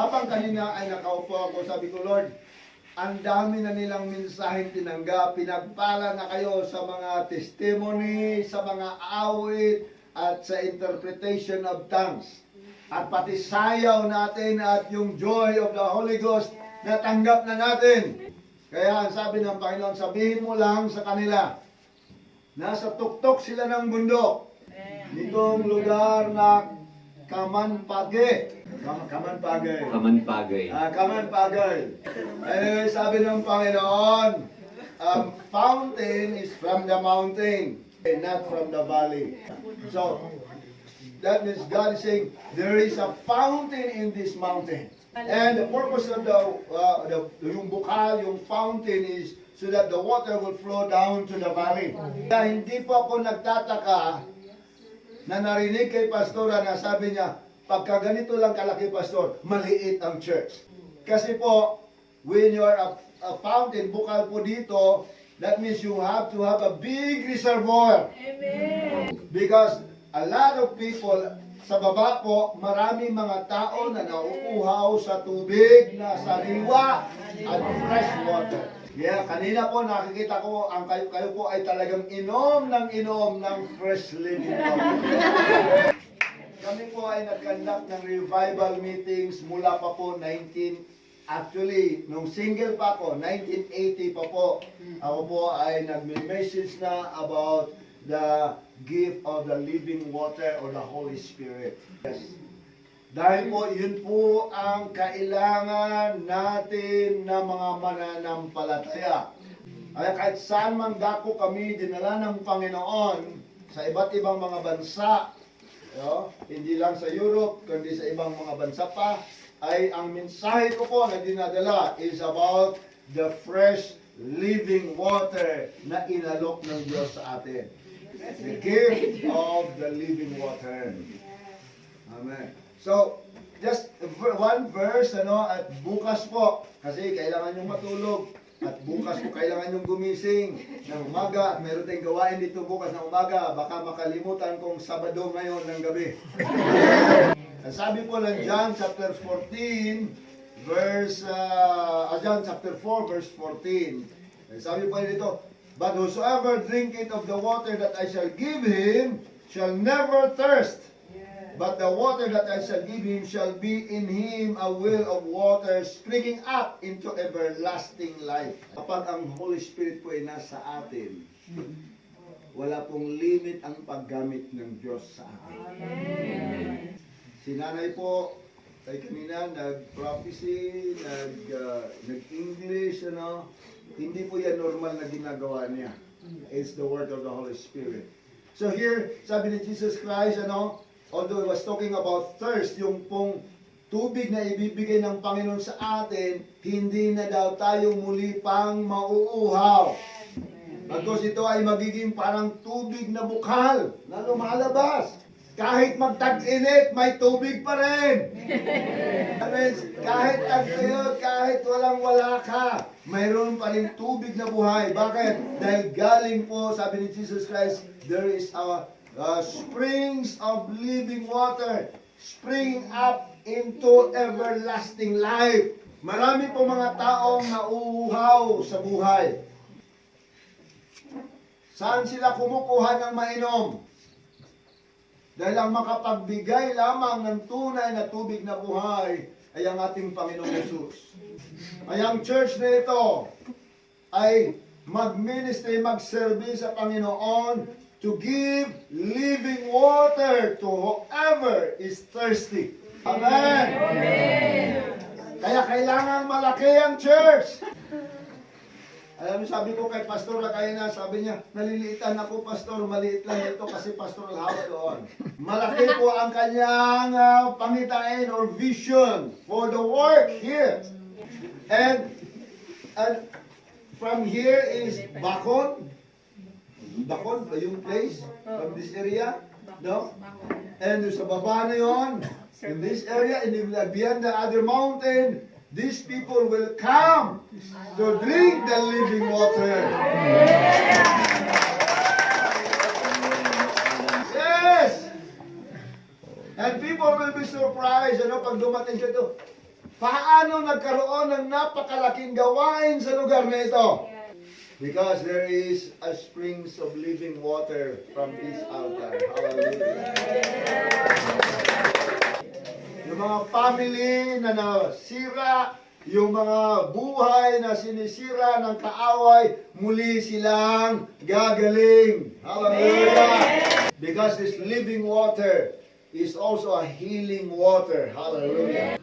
habang kanina ay nakaupo ako, sabi ko, Lord, ang dami na nilang mensaheng tinanggap. Pinagpala na kayo sa mga testimony, sa mga awit, at sa interpretation of tongues. At pati sayaw natin at yung joy of the Holy Ghost, natanggap na natin. Kaya ang sabi ng Panginoon, sabihin mo lang sa kanila, nasa tuktok sila ng bundok. Nitong lugar na Kamanpagay. Kamanpagay. Kamanpagay. Kamanpagay. Anyway, sabi ng Panginoon, fountain is from the mountain, not from the valley. So, that means God is saying, there is a fountain in this mountain. And the purpose of yung bukal, yung fountain is so that the water will flow down to the valley. Kaya hindi po ako nagtataka na narinig kay pastora na sabi niya, pagka ganito lang kalaki, pastor, maliit ang church. Kasi po, when you are a fountain, bukal po dito, that means you have to have a big reservoir. Amen. Because a lot of people, sa baba po, maraming mga tao na nauuhaw sa tubig na sariwa at fresh water. Yeah, kanina po nakikita ko ang kayo po ay talagang inom ng fresh living water. Kami po ay nag-conduct ng revival meetings mula pa po actually, nung single pa ako, 1980 pa po, ako po ay nag-message na about the gift of the living water or the Holy Spirit. Yes. Dahil po, yun po ang kailangan natin na mga mananampalataya. Kaya kahit saan man dako kami dinala ng Panginoon sa iba't ibang mga bansa, hindi lang sa Europe, kundi sa ibang mga bansa pa, ay ang mensahe ko po na dinadala is about the fresh living water na inalok ng Diyos sa atin. The gift of the living water. Amen. So, just one verse, at bukas po, kasi kailangan nyo matulog, at bukas po kailangan nyo gumising ng umaga, at meron tayong gawain dito bukas ng umaga, baka makalimutan kong Sabado ngayon ng gabi. Ang sabi po ng John chapter 14, John chapter 4, verse 14, ang sabi po dito, but whosoever drinketh of the water that I shall give him, shall never thirst. But the water that I shall give him shall be in him a well of water springing up into everlasting life. Kapag ang Holy Spirit po ay nasa atin, wala pong limit ang paggamit ng Diyos sa atin. Amen. Si nanay po, ay kanina nag-prophecy, nag-English, hindi po yan normal na ginagawa niya. It's the word of the Holy Spirit. So here, sabi ni Jesus Christ, although he was talking about thirst, yung pong tubig na ibibigay ng Panginoon sa atin, hindi na daw tayo muli pang mauuhaw. Because ito ay magiging parang tubig na bukal na lumalabas. Kahit magtag-init, may tubig pa rin. Kahit tag-tuyot, kahit walang-wala ka, mayroon pa rin tubig na buhay. Bakit? Dahil galing po, sabi ni Jesus Christ, there is springs of living water springing up into everlasting life. Marami po mga taong nauuhaw sa buhay. Saan sila kumukuha ng mainom? Dahil ang makapagbigay lamang ng tunay na tubig na buhay ay ang ating Panginoong Jesus. Ay ang church na ito ay mag-ministry, mag-service sa Panginoon to give living water to whoever is thirsty. Amen! Amen. Kaya kailangan malaki ang church. Alam mo, sabi ko kay Pastor Lakayna, sabi niya, naliliitan ako, Pastor, maliit lang ito kasi Pastor Alhawa doon. Malaki po ang kanyang pangitain or vision for the work here. And from here is Bacon. Bacon ba yung place? From this area? No? And sa baba na yun, in this area, and beyond the other mountain, these people will come to drink the living water. Yes! And people will be surprised, pag dumating siya ito, Paano nagkaroon ng napakalaking gawain sa lugar na ito? Because there is a springs of living water from this altar. Hallelujah. Yung mga family na nasira, yung mga buhay na sinisira ng kaaway, muli silang gagaling. Hallelujah. Because this living water is also a healing water. Hallelujah.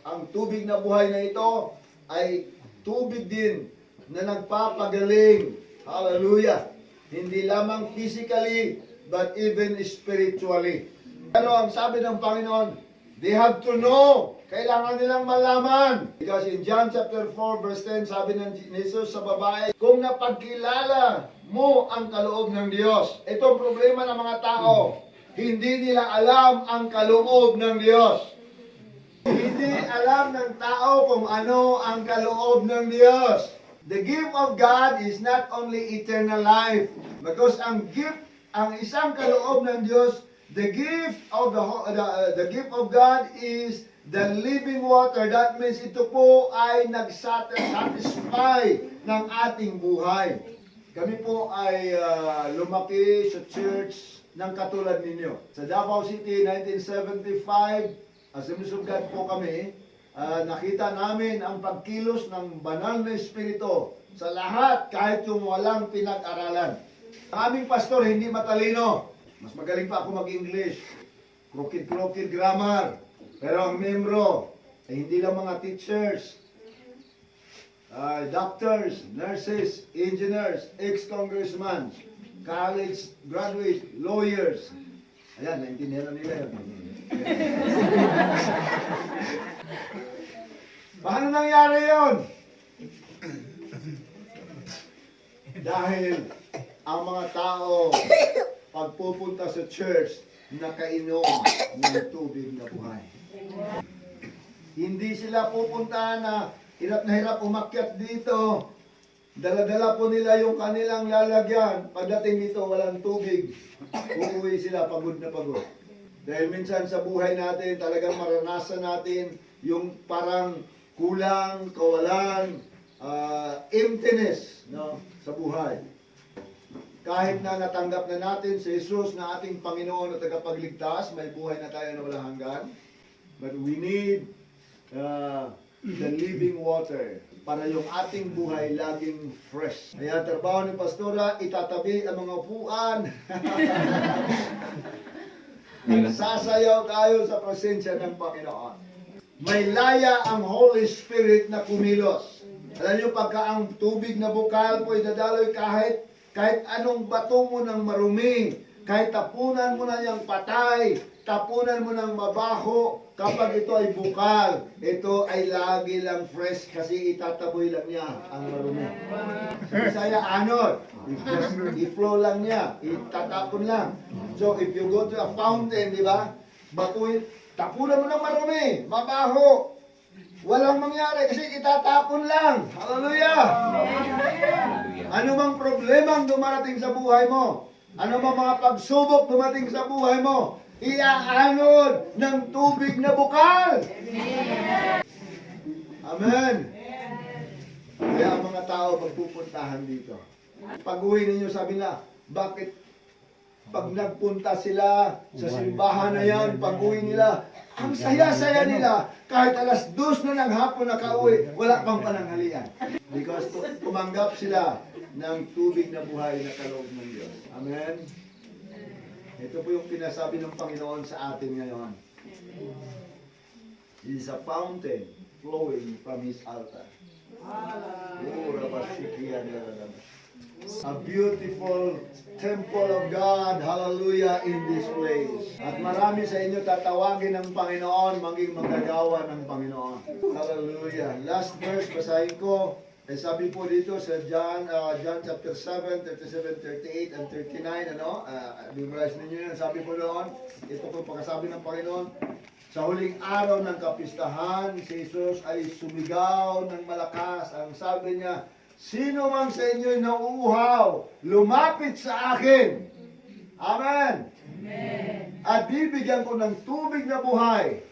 Ang tubig na buhay na ito ay tubig din na nagpapagaling. Hallelujah. Hindi lamang physically, but even spiritually. Pero ang sabi ng Panginoon, they have to know. Kailangan nilang malaman. Because in John chapter 4 verse 10, sabi ng Jesus sa babae, kung napagkilala mo ang kaloob ng Diyos. Ito ang problema ng mga tao. Hindi nila alam ang kaloob ng Diyos. Hindi alam ng tao kung ano ang kaloob ng Diyos. The gift of God is not only eternal life, because ang isang kaloob ng Diyos, the gift of the gift of God is the living water. That means ito po ay nagsatisfy ng ating buhay. Kami po ay lumaki sa church ng katulad ninyo. Sa Davao City, 1975, Assemblies of God po kami, nakita namin ang pagkilos ng banal na espiritu sa lahat kahit yung walang pinag-aralan. Ang aming pastor hindi matalino. Mas magaling pa ako mag-English. Crooked grammar. Pero ang membro ay hindi lang mga teachers, doctors, nurses, engineers, ex-congressman, college graduates, lawyers. Ayan, naintindihan na nila yun. Paano nangyari yun? Dahil ang mga tao pagpupunta sa church nakainom ng tubig na buhay. Hindi sila pupunta na hirap umakyat dito. Dala-dala po nila yung kanilang lalagyan. Pagdating dito walang tubig. Uuwi sila pagod na pagod. Dahil minsan sa buhay natin, talagang maranasan natin yung parang kulang, kawalan, emptiness, no, sa buhay. Kahit na natanggap na natin si Jesus na ating Panginoon at tagapagligtas, may buhay na tayo na walang hanggan. But we need the living water para yung ating buhay laging fresh. Kaya trabaho ni Pastora, itatabi ang mga upuan. Nagsasayaw tayo sa presensya ng Panginoon. May laya ang Holy Spirit na kumilos. Alam niyo, pagka ang tubig na bukal po idadaloy kahit anong bato mo ng marumi, kahit tapunan mo na niyang patay, tapunan mo ng mabaho, kapag ito ay bukal, ito ay lagi lang fresh kasi itataboy lang niya ang marumi. Sa Bisaya, anod. I-flow lang niya, itatapon lang. So, if you go to a fountain, di ba? Batuin, tapunan mo ng marumi, mabaho. Walang mangyari kasi itatapon lang. Hallelujah! Ano mang problema ang dumarating sa buhay mo? Ano mang mga pagsubok dumating sa buhay mo? Iaanod ng tubig na bukal. Amen. Kaya ang mga tao magpupuntahan dito. Pag-uwi ninyo, sabi na, bakit pag nagpunta sila sa simbahan na yan, pag-uwi nila, ang saya-saya nila, kahit alas 2 na ng hapon nakauwi, wala pang pananghalian. Because tumanggap sila ng tubig na buhay na kaloob ng Diyos. Amen? Ito po yung pinasabi ng Panginoon sa atin ngayon. It is a fountain flowing from His altar. A beautiful temple of God, hallelujah, in this place. At marami sa inyo tatawagin ng Panginoon, maging magagawa ng Panginoon. Hallelujah. Last verse, basahin ko. Eh, sabi po dito sa John chapter 7, 37, 38, and 39, memorize ninyo yan. Sabi po doon, ito po pagkasabi ng Panginoon, sa huling araw ng kapistahan, si Jesus ay sumigaw ng malakas. Ang sabi niya, sino man sa inyo nauuhaw, lumapit sa akin. Amen. Amen. At bibigyan ko ng tubig na buhay.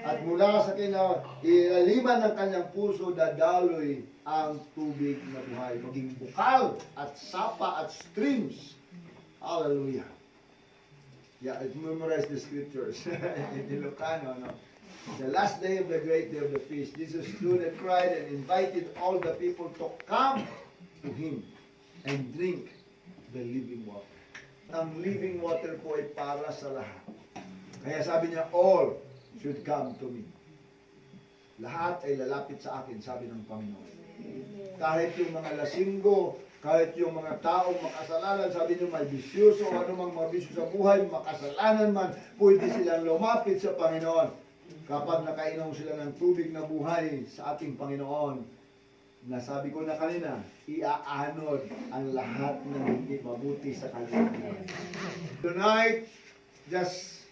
At mula sa ilaliman ng kanyang puso, dadaloy ang tubig na buhay. Maging bukal at sapa at streams. Hallelujah. Yeah, I memorize the scriptures in Ilocano, no? The last day of the great day of the feast, Jesus stood and cried and invited all the people to come to Him and drink the living water. Ang living water po ay para sa lahat. Kaya sabi niya, all should come to me. Lahat ay lalapit sa akin, sabi ng Panginoon. Kahit yung mga lasinggo, kahit yung mga taong makasalanan, sabi niyo may bisyoso, ano mang mga bisyo sa buhay, makasalanan man, pwede silang lumapit sa Panginoon. Kapag nakainom sila ng tubig na buhay sa ating Panginoon, nasabi ko na kanina, iaanod ang lahat ng hindi mabuti sa kanila. Tonight, just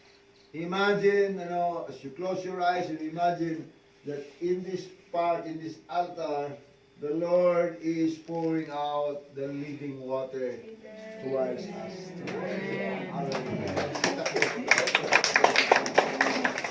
imagine, as you close your eyes, you imagine that in this part, in this altar, the Lord is pouring out the living water towards us. Hallelujah.